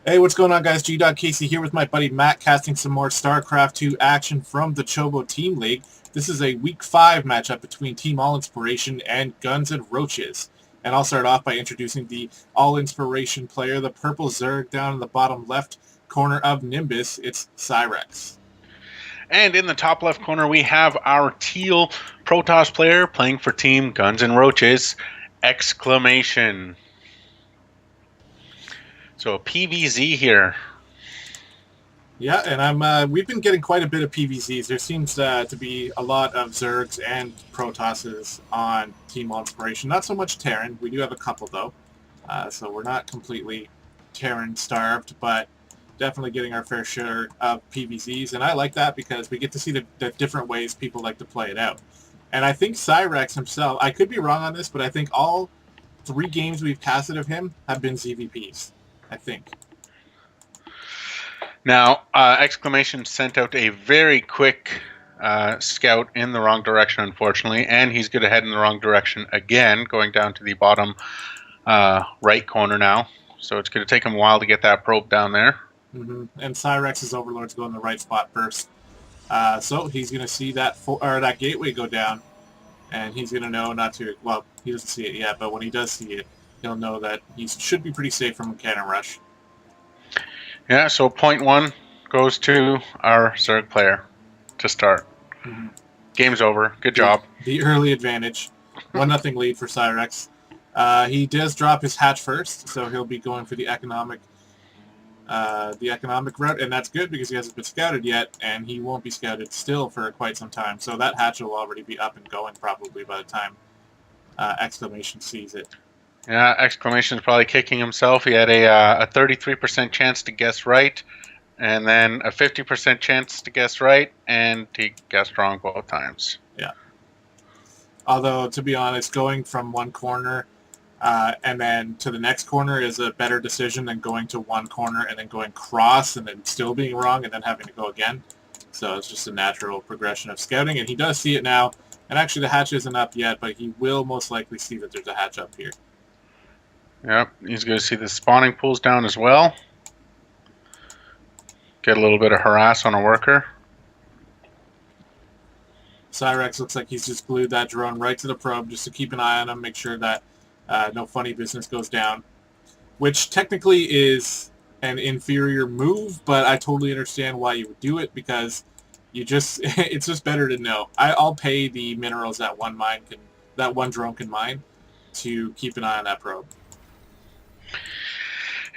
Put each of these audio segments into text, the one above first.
Hey, what's going on, guys? Casey here with my buddy Matt, casting some more StarCraft 2 action from the Chobo Team League. This is a Week 5 matchup between Team All Inspiration and Guns and Roaches. And I'll start off by introducing the All Inspiration player, the purple Zerg down in the bottom left corner of Nimbus. It's PsyRex. And in the top left corner, we have our teal Protoss player playing for Team Guns and Roaches, exclamation. So a PVZ here. Yeah, and we've been getting quite a bit of PVZs. There seems to be a lot of Zergs and Protosses on Team All Inspiration. Not so much Terran. We do have a couple, though. So we're not completely Terran-starved, but definitely getting our fair share of PVZs. And I like that because we get to see the different ways people like to play it out. And I think PsyRex himself, I could be wrong on this, but I think all 3 games we've casted of him have been ZVPs, I think. Now, exclamation sent out a very quick scout in the wrong direction, unfortunately, and he's going to head in the wrong direction again, going down to the bottom right corner now. So it's going to take him a while to get that probe down there. Mm-hmm. And PsyRex's Overlords go in the right spot first. So he's going to see that that gateway go down, and he's going to know not to, well, he doesn't see it yet, but when he does see it, he'll know that he should be pretty safe from a cannon rush. Yeah, so point 1 goes to our Zerg player to start. Mm-hmm. Game's over. Good job. The early advantage. 1-0 lead for PsyRex. He does drop his hatch first, so he'll be going for the economic route, and that's good because he hasn't been scouted yet, and he won't be scouted still for quite some time. So that hatch will already be up and going probably by the time exclamation sees it. Yeah, exclamation is probably kicking himself. He had a 33% chance to guess right, and then a 50% chance to guess right, and he guessed wrong both times. Yeah. Although, to be honest, going from one corner and then to the next corner is a better decision than going to one corner and then going cross and then still being wrong and then having to go again. So it's just a natural progression of scouting, and he does see it now. And actually, the hatch isn't up yet, but he will most likely see that there's a hatch up here. Yep, he's going to see the spawning pools down as well. Get a little bit of harass on a worker. PsyRex looks like he's just glued that drone right to the probe just to keep an eye on him, make sure that no funny business goes down, which technically is an inferior move, but I totally understand why you would do it because you just it's just better to know. I'll pay the minerals that one drone can mine to keep an eye on that probe.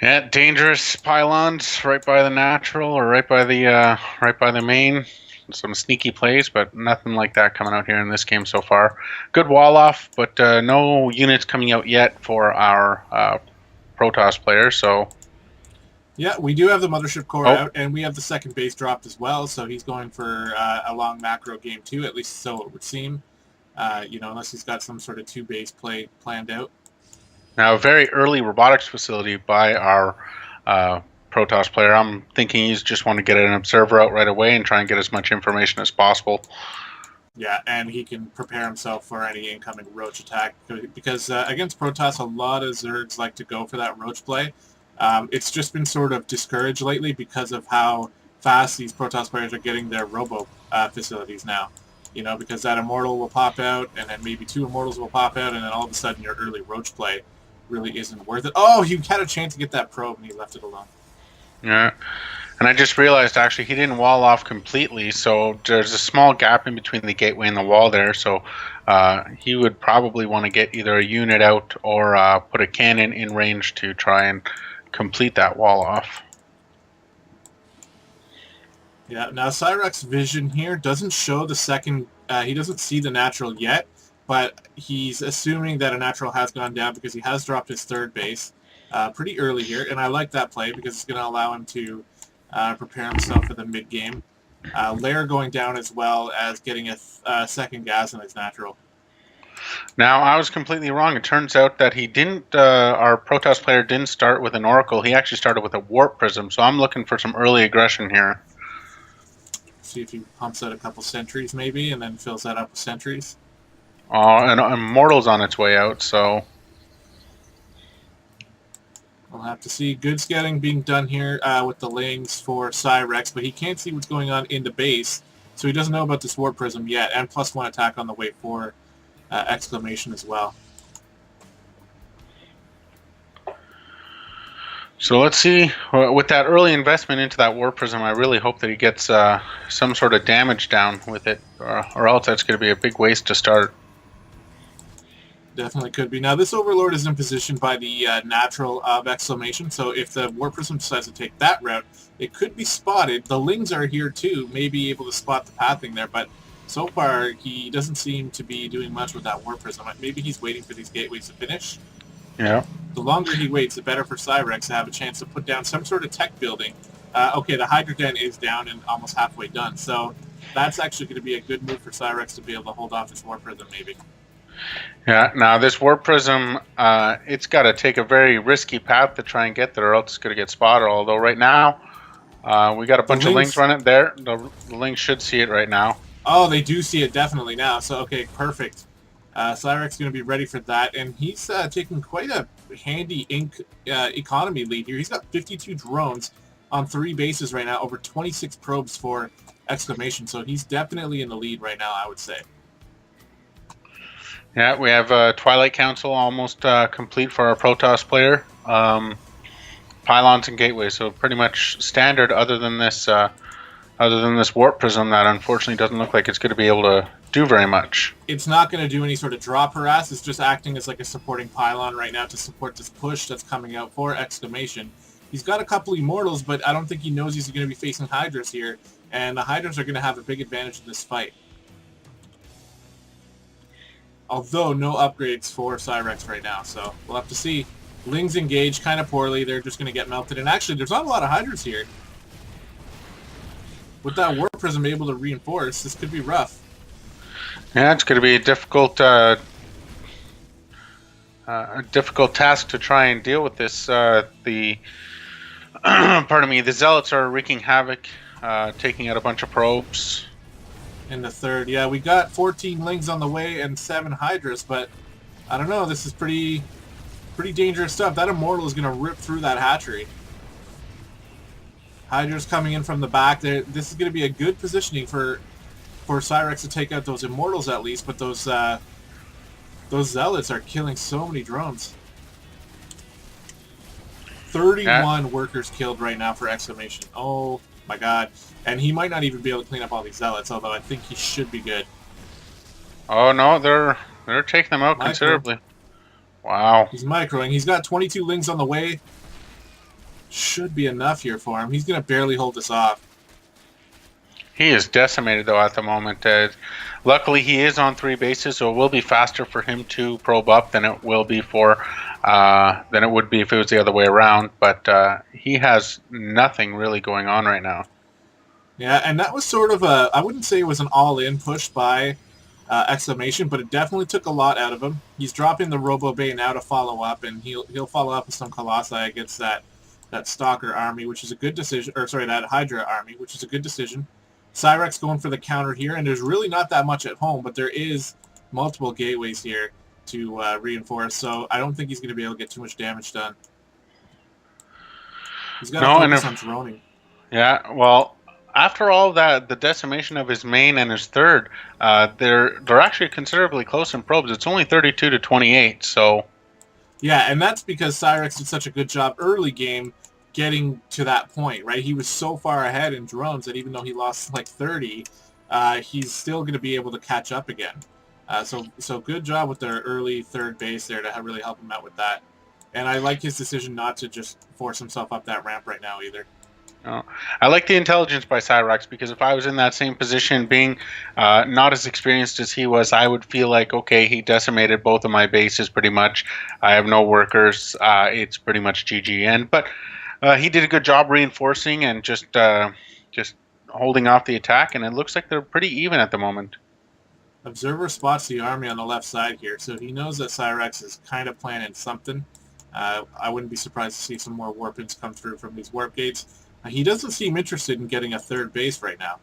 Yeah, dangerous pylons right by the natural or right by the main. Some sneaky plays, but nothing like that coming out here in this game so far. Good wall off, but no units coming out yet for our Protoss player. So yeah, we do have the mothership core out, and we have the second base dropped as well. So he's going for a long macro game too, at least so it would seem. Unless he's got some sort of 2-base play planned out. Now, a very early robotics facility by our Protoss player. I'm thinking he's just want to get an observer out right away and try and get as much information as possible. Yeah, and he can prepare himself for any incoming roach attack because against Protoss, a lot of Zergs like to go for that roach play. It's just been sort of discouraged lately because of how fast these Protoss players are getting their robo facilities now. Because that Immortal will pop out, and then maybe 2 Immortals will pop out, and then all of a sudden your early roach play really isn't worth it. Oh, he had a chance to get that probe, and he left it alone. Yeah, and I just realized actually he didn't wall off completely, so there's a small gap in between the gateway and the wall there, so he would probably want to get either a unit out or put a cannon in range to try and complete that wall off. Yeah, now PsyRex's vision here doesn't show the second, he doesn't see the natural yet, but he's assuming that a natural has gone down because he has dropped his third base pretty early here, and I like that play because it's going to allow him to prepare himself for the mid-game. Lair going down as well as getting a second gas in his natural. Now, I was completely wrong. It turns out that he didn't, our Protoss player didn't start with an Oracle. He actually started with a Warp Prism, so I'm looking for some early aggression here. See if he pumps out a couple sentries maybe, and then fills that up with sentries. And Immortal's on its way out, so We'll have to see. Good scouting being done here with the Lings for PsyRex, but he can't see what's going on in the base, so he doesn't know about this Warp Prism yet, and +1 attack on the way for exclamation as well. So let's see. With that early investment into that War Prism, I really hope that he gets some sort of damage down with it, or else that's going to be a big waste to start. Definitely could be. Now, this Overlord is in position by the natural of exclamation, so if the War Prism decides to take that route, it could be spotted. The Lings are here too, may be able to spot the pathing there, but so far he doesn't seem to be doing much with that War Prism. Maybe he's waiting for these gateways to finish. Yeah. The longer he waits, the better for PsyRex to have a chance to put down some sort of tech building. Okay, the Hydra Den is down and almost halfway done, so that's actually going to be a good move for PsyRex to be able to hold off this War Prism, maybe. Yeah, now this Warp Prism, it's got to take a very risky path to try and get there, or else it's going to get spotted. Although right now, we got a bunch of Lings running there. The Lings should see it right now. Oh, they do see it definitely now. So, okay, perfect. PsyRex is going to be ready for that, and he's taking quite a handy economy lead here. He's got 52 drones on 3 bases right now, over 26 probes for exclamation. So he's definitely in the lead right now, I would say. Yeah, we have Twilight Council almost complete for our Protoss player. Pylons and gateways, so pretty much standard. Other than this Warp Prism, that unfortunately doesn't look like it's going to be able to do very much. It's not going to do any sort of drop harass. It's just acting as like a supporting pylon right now to support this push that's coming out for exclamation. He's got a couple Immortals, but I don't think he knows he's going to be facing Hydras here, and the Hydras are going to have a big advantage in this fight. Although no upgrades for PsyRex right now, so we'll have to see. Lings engage kind of poorly. They're just going to get melted. And actually, there's not a lot of Hydras here. With that Warp Prism able to reinforce, this could be rough. Yeah, it's going to be a difficult task to try and deal with this. Pardon me, the Zealots are wreaking havoc, taking out a bunch of probes. In the third, yeah, we got 14 Lings on the way and 7 Hydras, but I don't know, this is pretty dangerous stuff. That Immortal is going to rip through that hatchery. Hydra's coming in from the back. This is going to be a good positioning for PsyRex to take out those Immortals at least, but those Zealots are killing so many drones. 31 workers killed right now for exclamation. Oh my god. And he might not even be able to clean up all these Zealots, although I think he should be good. Oh no, they're taking them out considerably. Wow. He's microing. He's got 22 Lings on the way. Should be enough here for him. He's going to barely hold this off. He is decimated though at the moment. Luckily, he is on 3 bases, so it will be faster for him to probe up than it will be than it would be if it was the other way around. But he has nothing really going on right now. Yeah, and that was sort of I wouldn't say it was an all-in push by exclamation, but it definitely took a lot out of him. He's dropping the Robo Bay now to follow up, and he'll follow up with some Colossi against that Stalker army, which is a good decision. Or sorry, that Hydra army, which is a good decision. PsyRex going for the counter here, and there's really not that much at home, but there is multiple gateways here to reinforce, so I don't think he's going to be able to get too much damage done. He's got to focus on droning. Yeah, well, after all that, the decimation of his main and his third, they're actually considerably close in probes. It's only 32 to 28, so... Yeah, and that's because PsyRex did such a good job early game getting to that point, right? He was so far ahead in drones that even though he lost like 30, he's still going to be able to catch up again. So good job with their early third base there to really help him out with that. And I like his decision not to just force himself up that ramp right now either. Oh, I like the intelligence by PsyRex, because if I was in that same position, being not as experienced as he was, I would feel like, okay, he decimated both of my bases pretty much. I have no workers. It's pretty much GG. But he did a good job reinforcing and just holding off the attack, and it looks like they're pretty even at the moment. Observer spots the army on the left side here, so he knows that PsyRex is kind of planning something. I wouldn't be surprised to see some more warp-ins come through from these warp gates. He doesn't seem interested in getting a third base right now.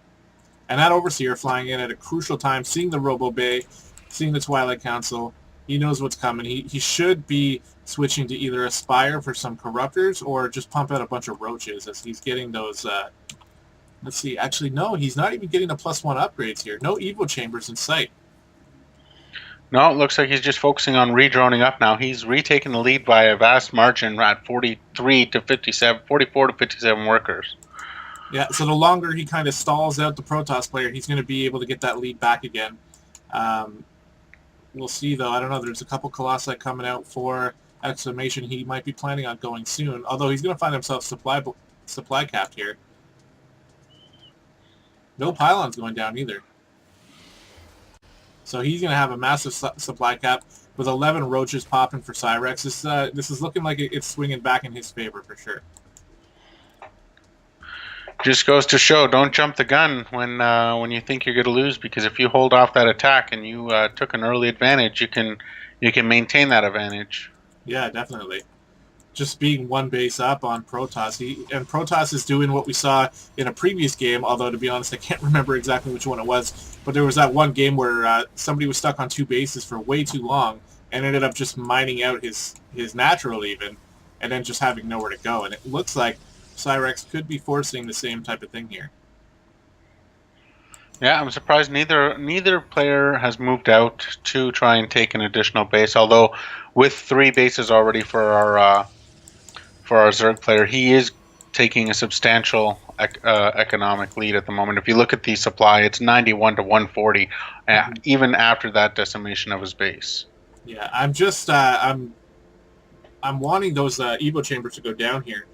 And that Overseer flying in at a crucial time, seeing the Robo Bay, seeing the Twilight Council. He knows what's coming. He should be switching to either Aspire for some Corruptors or just pump out a bunch of Roaches as he's getting those... let's see. Actually, no, he's not even getting the +1 upgrades here. No Evo Chambers in sight. No, it looks like he's just focusing on redroning up now. He's retaken the lead by a vast margin at 43 to 57, 44 to 57 workers. Yeah, so the longer he kind of stalls out the Protoss player, he's going to be able to get that lead back again. We'll see, though. I don't know. There's a couple Colossi coming out for exclamation. He might be planning on going soon, although he's going to find himself supply capped here. No pylons going down either. So he's going to have a massive supply cap with 11 Roaches popping for PsyRex. This is looking like it's swinging back in his favor for sure. Just goes to show, don't jump the gun when you think you're going to lose, because if you hold off that attack and you took an early advantage, you can maintain that advantage. Yeah, definitely. Just being one base up on Protoss. And Protoss is doing what we saw in a previous game, although to be honest, I can't remember exactly which one it was. But there was that one game where somebody was stuck on 2 bases for way too long and ended up just mining out his natural even, and then just having nowhere to go. And it looks like PsyRex could be forcing the same type of thing here. Yeah, I'm surprised neither player has moved out to try and take an additional base. Although with 3 bases already for our Zerg player, he is taking a substantial economic lead at the moment. If you look at the supply, it's 91 to 140, even after that decimation of his base. Yeah, I'm just I'm wanting those Evo chambers to go down here,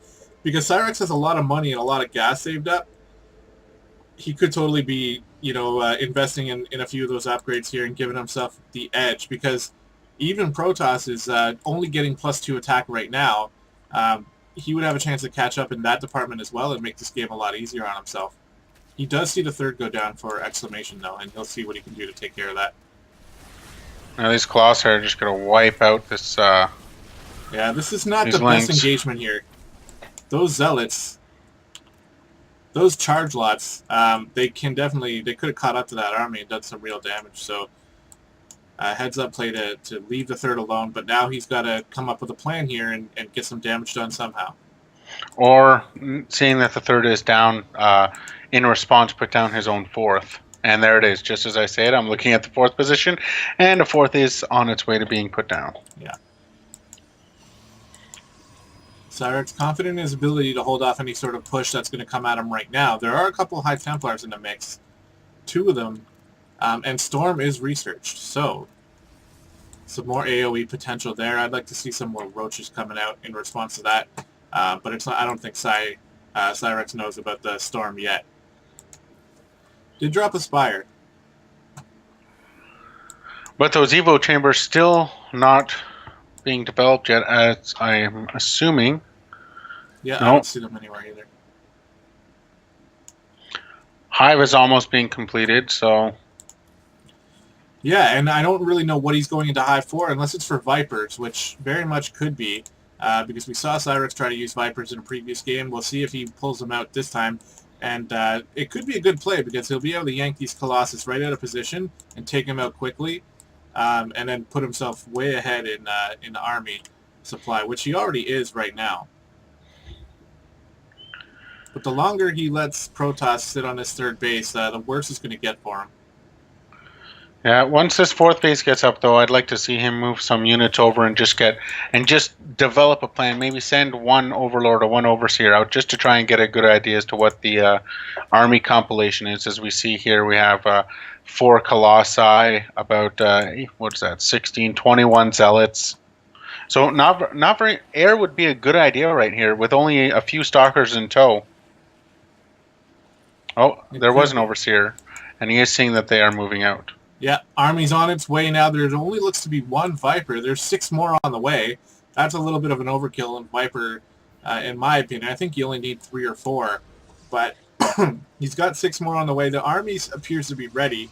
because PsyRex has a lot of money and a lot of gas saved up. He could totally be, investing in a few of those upgrades here and giving himself the edge, because even Protoss is only getting +2 attack right now. He would have a chance to catch up in that department as well and make this game a lot easier on himself. He does see the 3rd go down for exclamation, though, and he'll see what he can do to take care of that. Now these Colossi are just going to wipe out this... yeah, this is not the best engagement here. Those Zealots, those charge lots, they could have caught up to that army and done some real damage. So heads up play to leave the 3rd alone, but now he's got to come up with a plan here and get some damage done somehow. Or, seeing that the 3rd is down, in response, put down his own 4th. And there it is, just as I said. I'm looking at the 4th position, and the 4th is on its way to being put down. Yeah. PsyRex confident in his ability to hold off any sort of push that's going to come at him right now. There are a couple of High Templars in the mix. 2 of them. And Storm is researched. So, some more AoE potential there. I'd like to see some more Roaches coming out in response to that. But it's not. I don't think PsyRex knows about the Storm yet. Did drop a Spire. But those Evo chambers still not being developed yet, as I am assuming. Yeah, I don't see them anywhere either. Hive is almost being completed, so... Yeah, and I don't really know what he's going into Hive for, unless it's for Vipers, which very much could be, because we saw PsyRex try to use Vipers in a previous game. We'll see if he pulls them out this time, and it could be a good play, because he'll be able to yank these Colossus right out of position and take them out quickly, and then put himself way ahead in the army supply, which he already is right now. But the longer he lets Protoss sit on his 3rd base, the worse it's going to get for him. Yeah, once this 4th base gets up, though, I'd like to see him move some units over and just develop a plan. Maybe send 1 Overlord or 1 Overseer out just to try and get a good idea as to what the army compilation is. As we see here, we have 4 Colossi, about, 16, 21 Zealots. So not very... Air would be a good idea right here with only a few Stalkers in tow. Oh, there was an Overseer, and he is seeing that they are moving out. Yeah, army's on its way now. There only looks to be 1 Viper. There's 6 more on the way. That's a little bit of an overkill in Viper, in my opinion. I think you only need 3 or 4. But he's got 6 more on the way. The army appears to be ready.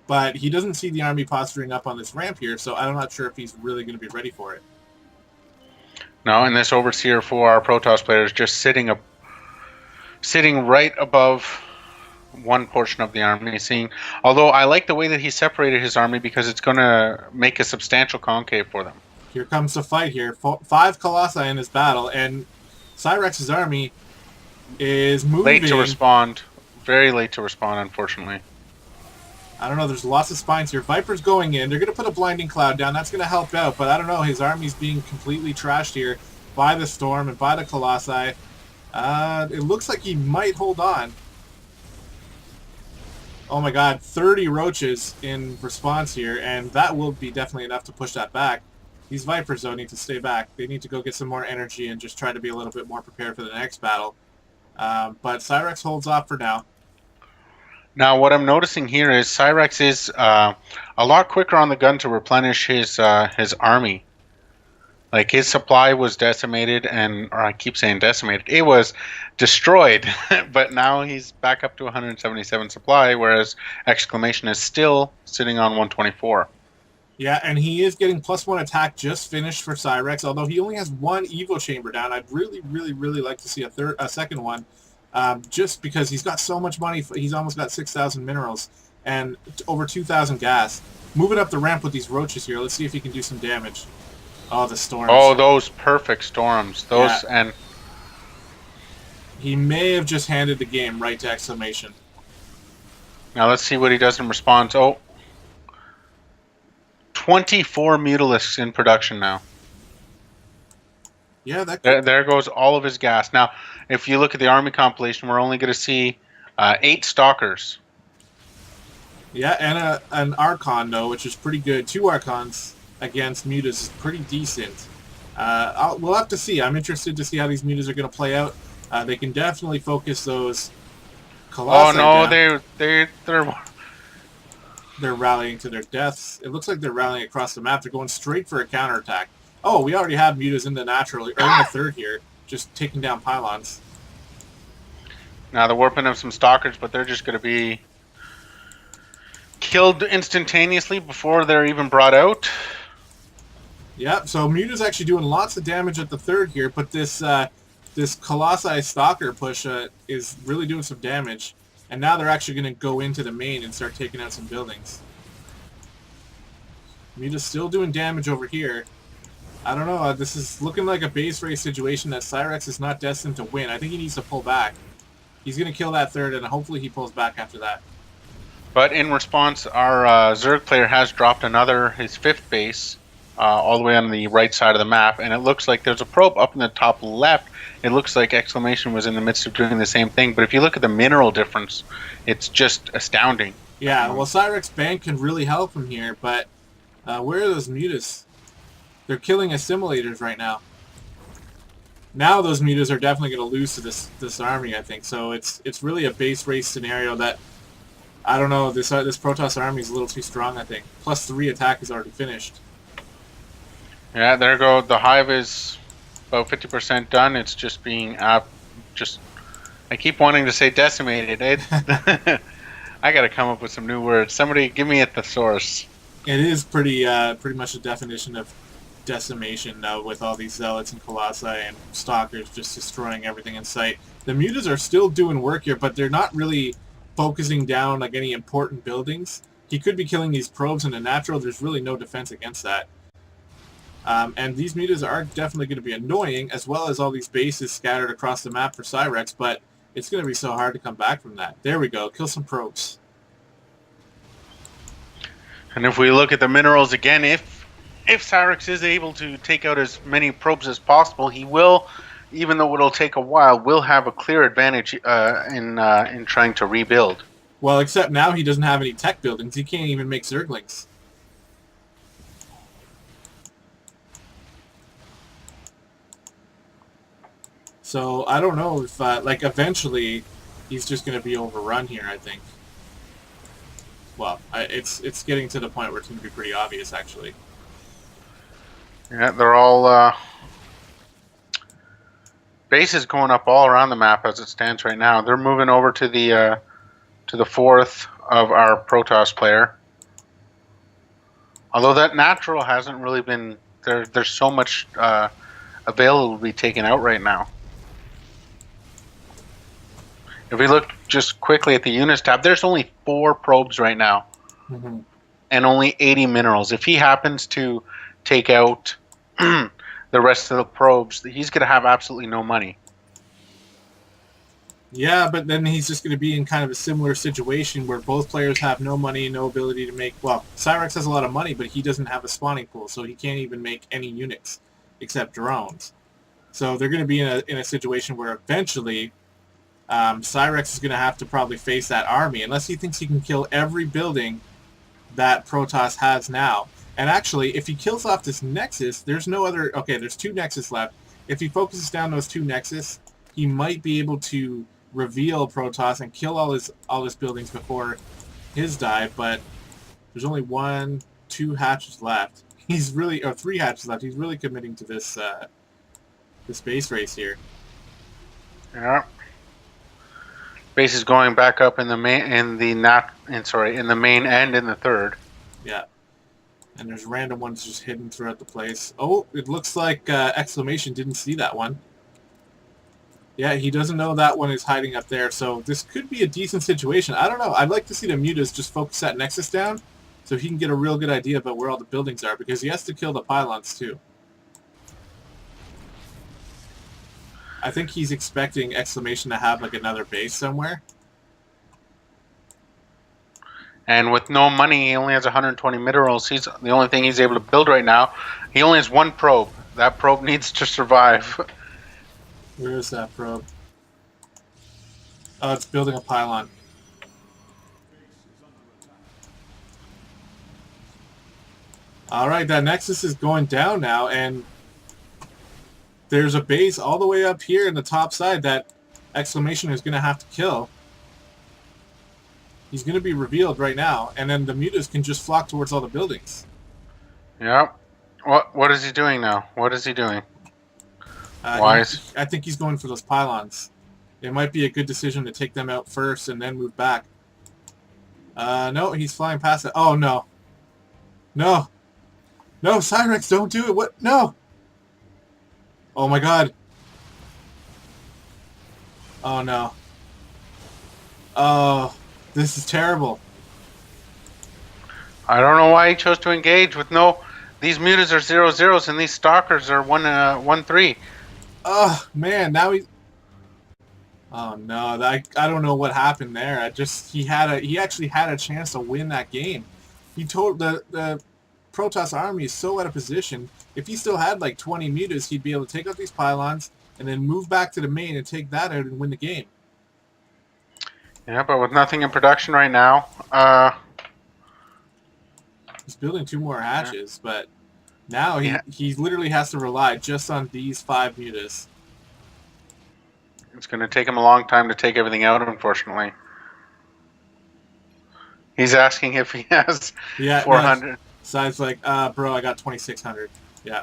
But he doesn't see the army posturing up on this ramp here, so I'm not sure if he's really going to be ready for it. No, and this Overseer for our Protoss players just sitting right above one portion of the army seeing. Although I like the way that he separated his army because it's going to make a substantial concave for them. Here comes the fight here. 5 Colossi in this battle, and PsyRex's army is moving. Late to respond. Very late to respond, unfortunately. I don't know. There's lots of spines here. Viper's going in. They're going to put a blinding cloud down. That's going to help out, but I don't know. His army's being completely trashed here by the storm and by the Colossi. It looks like he might hold on. Oh my god, 30 roaches in response here, and that will be definitely enough to push that back. These Vipers, though, need to stay back. They need to go get some more energy and just try to be a little bit more prepared for the next battle. But PsyRex holds off for now. Now, what I'm noticing here is PsyRex is a lot quicker on the gun to replenish his army. Like, his supply was decimated, or I keep saying decimated, it was destroyed, but now he's back up to 177 supply, whereas exclamation is still sitting on 124. Yeah, and he is getting +1 attack just finished for PsyRex, although he only has 1 Evo chamber down. I'd really, really, really like to see a second one, just because he's got so much money. He's almost got 6,000 minerals and over 2,000 gas. Moving up the ramp with these roaches here. Let's see if he can do some damage. Oh, the storms. Oh, those perfect storms. Those, yeah. And he may have just handed the game right to exclamation. Now let's see what he does in response. Oh, 24 Mutalisks in production now. Yeah, there goes all of his gas. Now, if you look at the army compilation, we're only going to see 8 stalkers. Yeah, and an Archon, though, which is pretty good. 2 Archons against Mutas is pretty decent. We'll have to see. I'm interested to see how these Mutas are going to play out. They can definitely focus those Colossi down. They're rallying to their deaths. It looks like they're rallying across the map. They're going straight for a counterattack. Oh, we already have Mutas in the natural, or in the third here, just taking down pylons. Now they're warping up some stalkers, but they're just going to be killed instantaneously before they're even brought out. Yeah, so Muta's actually doing lots of damage at the third here, but this Colossi Stalker push is really doing some damage. And now they're actually going to go into the main and start taking out some buildings. Muta's still doing damage over here. I don't know, this is looking like a base race situation that PsyRex is not destined to win. I think he needs to pull back. He's going to kill that third, and hopefully he pulls back after that. But in response, our Zerg player has dropped his 5th base. All the way on the right side of the map, and it looks like there's a probe up in the top left. It looks like exclamation was in the midst of doing the same thing, but if you look at the mineral difference, it's just astounding. Yeah, well, PsyRex Bank can really help him here, but where are those Mutas? They're killing assimilators right now. Now those Mutas are definitely going to lose to this army, I think. So it's really a base race scenario that, I don't know, this Protoss army is a little too strong, I think. +3 attack is already finished. Yeah, there go. The hive is about 50% done. It's just being I keep wanting to say decimated. I got to come up with some new words. Somebody give me a thesaurus. It is pretty much a definition of decimation now, with all these zealots and colossi and stalkers just destroying everything in sight. The Mutas are still doing work here, but they're not really focusing down like any important buildings. He could be killing these probes in the natural. There's really no defense against that. And these Mutas are definitely going to be annoying, as well as all these bases scattered across the map for PsyRex, but it's going to be so hard to come back from that. There we go. Kill some probes. And if we look at the minerals again, if PsyRex is able to take out as many probes as possible, he will, even though it'll take a while, will have a clear advantage in trying to rebuild. Well, except now he doesn't have any tech buildings. He can't even make Zerglings. So I don't know if, like, eventually he's just going to be overrun here, I think. Well, it's getting to the point where it's going to be pretty obvious, actually. Yeah, they're all bases going up all around the map as it stands right now. They're moving over to the 4th of our Protoss player. Although that natural hasn't really been there. There's so much available to be taken out right now. If we look just quickly at the units tab, there's only 4 probes right now. Mm-hmm. And only 80 minerals. If he happens to take out the rest of the probes, he's going to have absolutely no money. Yeah, but then he's just going to be in kind of a similar situation where both players have no money, no ability to make... Well, PsyRex has a lot of money, but he doesn't have a spawning pool, so he can't even make any units except drones. So they're going to be in a situation where eventually PsyRex is going to have to probably face that army, unless he thinks he can kill every building that Protoss has now. And actually, if he kills off this Nexus, there's no other... Okay, there's 2 Nexus left. If he focuses down those 2 Nexus, he might be able to reveal Protoss and kill all his buildings before his die, but there's only 2 hatches left. He's really... Or 3 hatches left. He's really committing to this this base race here. Yeah. Base is going back up in the main in the main and in the third. Yeah. And there's random ones just hidden throughout the place. Oh, it looks like exclamation didn't see that one. Yeah, he doesn't know that one is hiding up there, so this could be a decent situation. I don't know. I'd like to see the mutas just focus that Nexus down so he can get a real good idea about where all the buildings are, because he has to kill the pylons too. I think he's expecting exclamation to have like another base somewhere. And with no money, he only has 120 minerals. He's the only thing he's able to build right now. He only has 1 probe. That probe needs to survive. Where is that probe? Oh, it's building a pylon. Alright, that Nexus is going down now, and there's a base all the way up here in the top side that exclamation is going to have to kill. He's going to be revealed right now, and then the mutas can just flock towards all the buildings. Yep. What is he doing now? What is he doing? I think he's going for those pylons. It might be a good decision to take them out first and then move back. No, he's flying past it. Oh, no. No. No, PsyRex, don't do it. What? No. Oh, my God. Oh, no. Oh, this is terrible. I don't know why he chose to engage with no... These mutas are 0-0s and these stalkers are 1-3. Oh, man, now he... Oh, no, I don't know what happened there. He actually had a chance to win that game. He told the Protoss army is so out of position. If he still had like 20 mutas, he'd be able to take out these pylons and then move back to the main and take that out and win the game. Yeah, but with nothing in production right now, he's building 2 more hatches, but now he literally has to rely just on these 5 mutas. It's going to take him a long time to take everything out, unfortunately. He's asking if he has 400. No, Side's like, bro, I got 2,600. Yeah.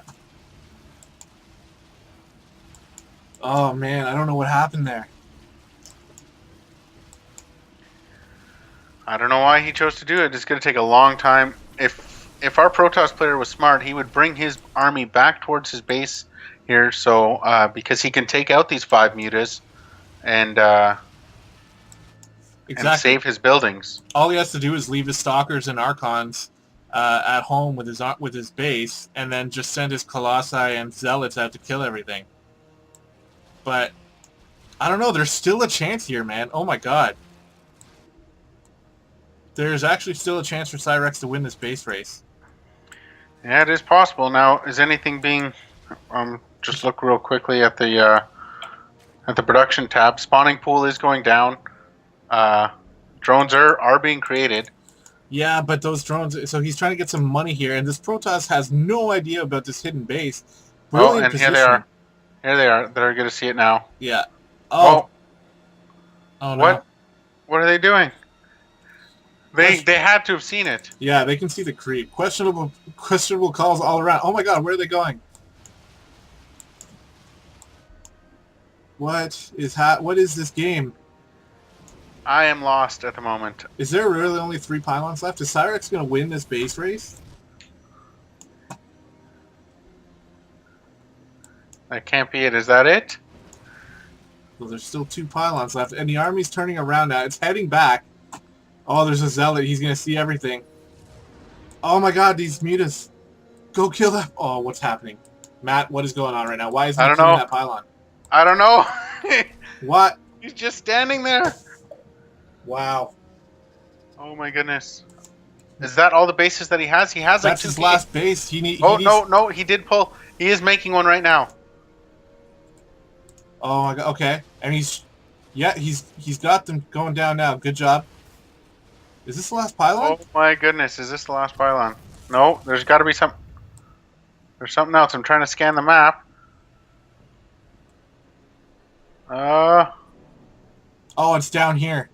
Oh, man, I don't know what happened there. I don't know why he chose to do it. It's going to take a long time. If our Protoss player was smart, he would bring his army back towards his base here, so because he can take out these 5 mutas and save his buildings. All he has to do is leave his stalkers and archons at home with his base, and then just send his colossi and zealots out to kill everything. But I don't know. There's still a chance here, man. Oh my God. There's actually still a chance for PsyRex to win this base race. Yeah, it is possible. Now, is anything being... just look real quickly at the production tab. Spawning pool is going down. Drones are being created. Yeah, but those drones... So he's trying to get some money here, and this Protoss has no idea about this hidden base. Brilliant positioning. Here they are. Here they are. They're going to see it now. Yeah. Oh. Oh, no. What are they doing? They had to have seen it. Yeah, they can see the creep. Questionable calls all around. Oh my God, where are they going? What is this game? I am lost at the moment. Is there really only 3 pylons left? Is PsyRex going to win this base race? That can't be it. Is that it? So there's still 2 pylons left, and the army's turning around now. It's heading back. Oh, there's a zealot. He's gonna see everything. Oh my god, these mutas. Go kill that. Oh, what's happening? Matt, what is going on right now? Why isn't I he don't killing know. that pylon? I don't know. What? He's just standing there. Wow. Oh my goodness. Is that all the bases that he has? He has like That's 2 his P. last base. He needs... No, he did pull. He is making one right now. Oh my god, okay. And he's got them going down now. Good job. Is this the last pylon? Oh my goodness, is this the last pylon? No, there's got to be some... There's something else. I'm trying to scan the map. Oh, it's down here.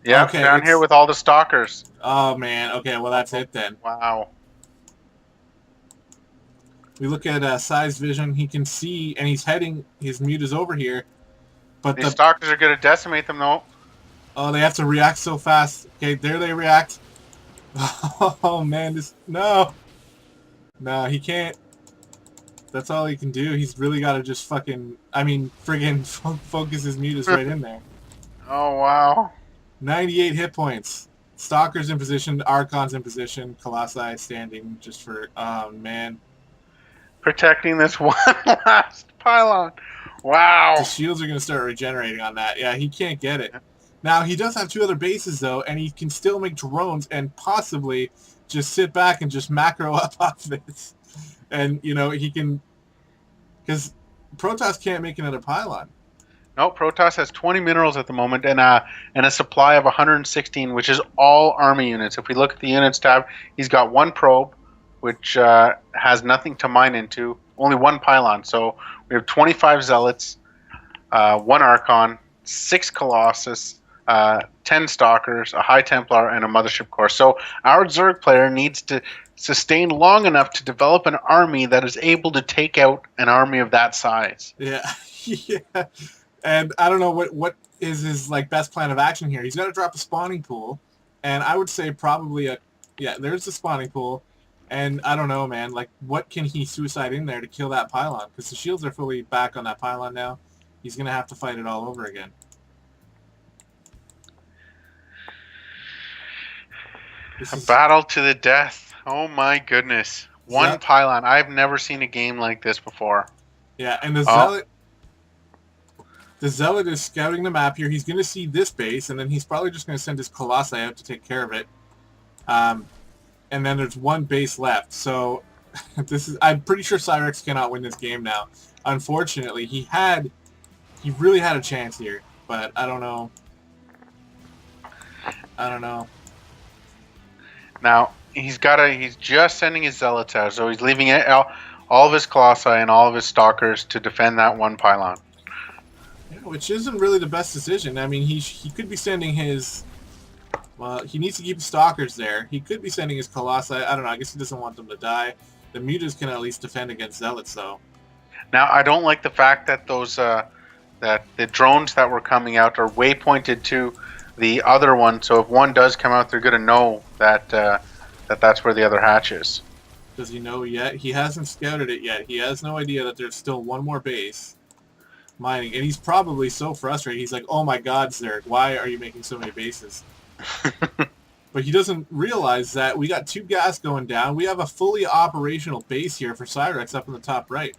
Yeah, Okay, down here with all the stalkers. Oh man, okay, well that's it then. Wow. We look at size vision, he can see, and he's heading, his mute is over here. But These stalkers are going to decimate them though. Oh, they have to react so fast. Okay, there they react. Oh man, no. No, he can't. That's all he can do. He's really got to just friggin' focus his mutas right in there. Oh, wow. 98 hit points. Stalker's in position, Archon's in position, Colossi standing just for, oh man. Protecting this one last pylon. Wow. The shields are going to start regenerating on that. Yeah, he can't get it. Now, he does have 2 other bases, though, and he can still make drones and possibly just sit back and just macro up off this. And, you know, he can... Because Protoss can't make another pylon. No, Protoss has 20 minerals at the moment and a supply of 116, which is all army units. If we look at the units tab, he's got 1 probe, which has nothing to mine into, only 1 pylon. So we have 25 zealots, 1 Archon, 6 Colossus, 10 Stalkers, a High Templar, and a Mothership Core. So our Zerg player needs to sustain long enough to develop an army that is able to take out an army of that size. Yeah, yeah. And I don't know what is his best plan of action here. He's got to drop a spawning pool, and I would say probably there's the spawning pool, and I don't know, man. What can he suicide in there to kill that pylon? Because the shields are fully back on that pylon now. He's gonna have to fight it all over again. A battle to the death. Oh my goodness. 1 pylon. I've never seen a game like this before. Yeah, and the Zealot is scouting the map here. He's going to see this base, and then he's probably just going to send his Colossi out to take care of it. And then there's 1 base left. So I'm pretty sure PsyRex cannot win this game now. Unfortunately, he really had a chance here, but I don't know. Now, he's just sending his zealots out, so he's leaving all of his Colossi and all of his Stalkers to defend that 1 pylon. Yeah, which isn't really the best decision. I mean, he could be sending his... Well, he needs to keep his Stalkers there. He could be sending his Colossi. I don't know. I guess he doesn't want them to die. The mutas can at least defend against Zealots, though. Now, I don't like the fact that that the drones that were coming out are waypointed to the other one, so if one does come out, they're going to know that that's where the other hatch is. Does he know yet? He hasn't scouted it yet. He has no idea that there's still 1 more base mining, and he's probably so frustrated. He's like, oh my god, Zerg, why are you making so many bases? But he doesn't realize that we got 2 gas going down. We have a fully operational base here for PsyRex up in the top right.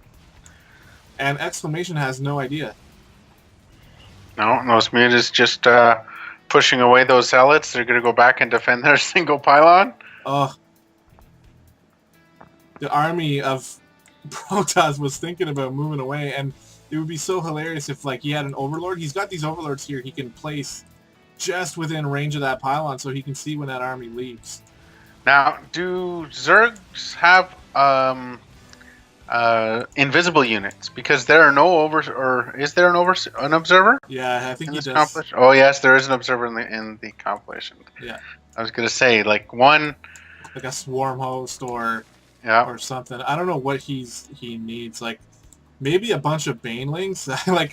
And exclamation has no idea. No, those mutas just pushing away those zealots. They're going to go back and defend their single pylon. The army of Protoss was thinking about moving away, and it would be so hilarious if he had an overlord. He's got these overlords here he can place just within range of that pylon so he can see when that army leaves. Now, do Zergs have invisible units? Because there are no is there an observer? Yeah, I think he does. Oh yes, there is an observer in the compilation. Yeah. I was gonna say one, like a swarm host or something. I don't know what he needs. Maybe a bunch of banelings.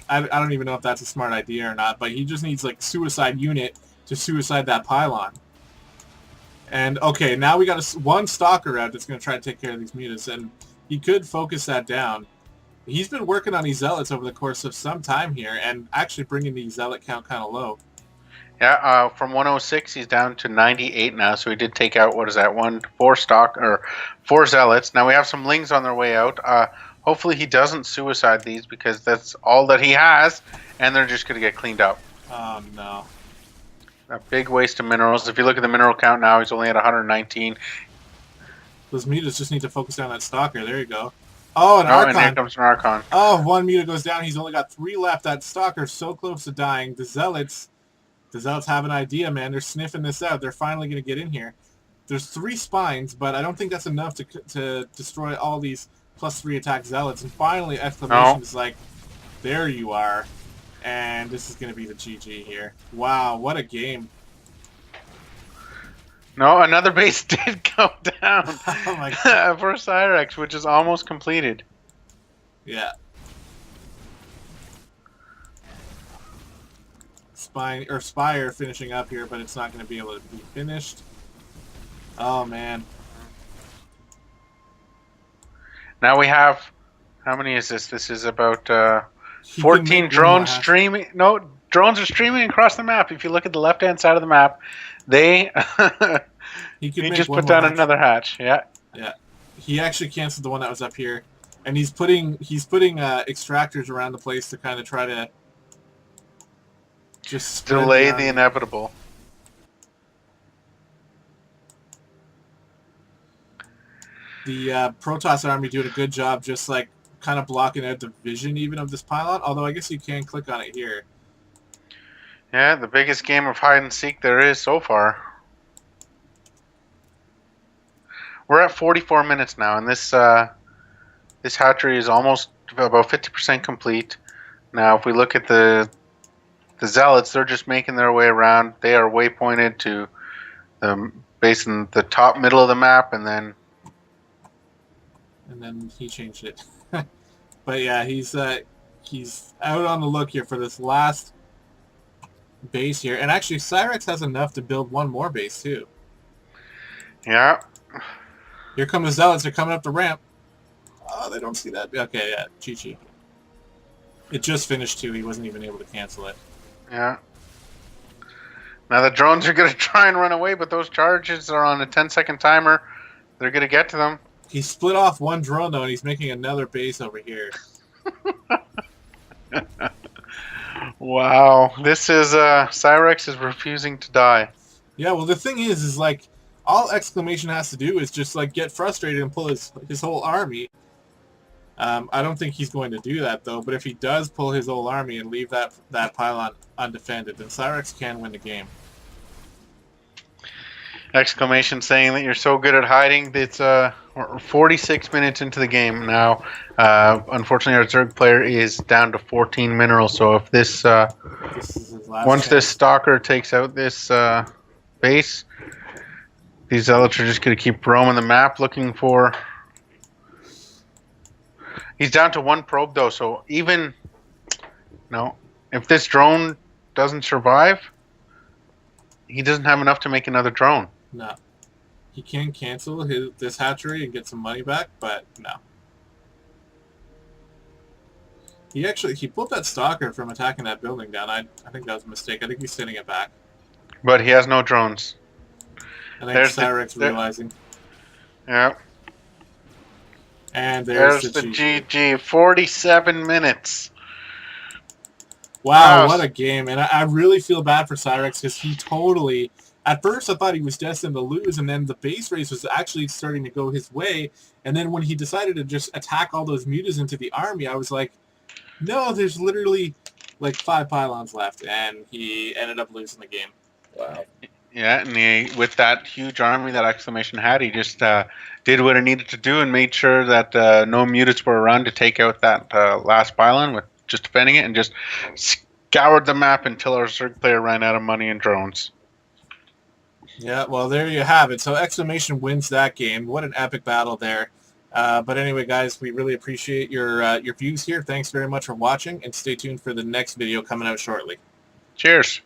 I don't even know if that's a smart idea or not. But he just needs suicide unit to suicide that pylon. And okay, now we got 1 stalker out that's gonna try to take care of these mutas, and he could focus that down. He's been working on these zealots over the course of some time here, and actually bringing the zealot count kind of low. Yeah, from 106, he's down to 98 now. So he did take out, what is that, 4 zealots. Now we have some lings on their way out. Hopefully he doesn't suicide these because that's all that he has, and they're just going to get cleaned up. Oh, no. A big waste of minerals. If you look at the mineral count now, he's only at 119. Those mutas just need to focus down that stalker. There you go. Oh, an Oh, Archon. and here comes an Archon. Oh, one muta goes down. He's only got 3 left. That stalker's so close to dying. The zealots have an idea, man. They're sniffing this out. They're finally going to get in here. There's 3 spines, but I don't think that's enough to destroy all these +3 attack zealots. And finally, exclamation is like, there you are. And this is going to be the GG here. Wow, what a game. No, another base did go down Oh my God. for PsyRex, which is almost completed. Yeah. Spire finishing up here, but it's not going to be able to be finished. Oh, man. Now we have, how many is this? This is about 14 drones streaming. No, drones are streaming across the map. If you look at the left-hand side of the map, they he just put down another hatch. Yeah. Yeah. He actually canceled the one that was up here, and he's putting extractors around the place to kind of try to just delay the inevitable. The Protoss army doing a good job, just like kind of blocking out the vision even of this pylon. Although I guess you can click on it here. Yeah, the biggest game of hide and seek there is so far. We're at 44 minutes now, and this hatchery is almost about 50% complete. Now, if we look at the zealots, they're just making their way around. They are waypointed to the base in the top middle of the map, and then he changed it. But yeah, he's out on the look here for this last base here, and actually PsyRex has enough to build one more base too. Yeah. Here come the zealots. They're coming up the ramp. Oh, they don't see that. Okay, yeah, Chi-Chi. It just finished too. He wasn't even able to cancel it. Yeah. Now the drones are going to try and run away, but those charges are on a 10-second timer. They're going to get to them. He split off one drone, though, and he's making another base over here. Wow. This is, PsyRex is refusing to die. Yeah, well, the thing is like, all exclamation has to do is just, like, get frustrated and pull his whole army. I don't think he's going to do that, though, but if he does pull his whole army and leave that pylon undefended, then PsyRex can win the game. Exclamation saying that you're so good at hiding. It's we're 46 minutes into the game now. Unfortunately, our Zerg player is down to 14 minerals. So if this is his last once chance. This stalker takes out this base, these zealots are just going to keep roaming the map looking for. He's down to 1 probe though, so even if this drone doesn't survive, he doesn't have enough to make another drone. No. He can cancel this hatchery and get some money back, but no. He pulled that stalker from attacking that building down. I think that was a mistake. I think he's sending it back. But he has no drones. I think PsyRex realizing. Yeah. And there's the GG. 47 minutes. Wow, what a game. And I really feel bad for PsyRex because he totally... At first, I thought he was destined to lose, and then the base race was actually starting to go his way. And then when he decided to just attack all those mutas into the army, I was like, no, there's literally like 5 pylons left. And he ended up losing the game. Wow. Yeah, and with that huge army that exclamation had, he just did what he needed to do and made sure that no mutas were around to take out that last pylon with just defending it, and just scoured the map until our Zerg player ran out of money and drones. Yeah, well, there you have it. So exclamation wins that game. What an epic battle there. But anyway, guys, we really appreciate your views here. Thanks very much for watching, and stay tuned for the next video coming out shortly. Cheers.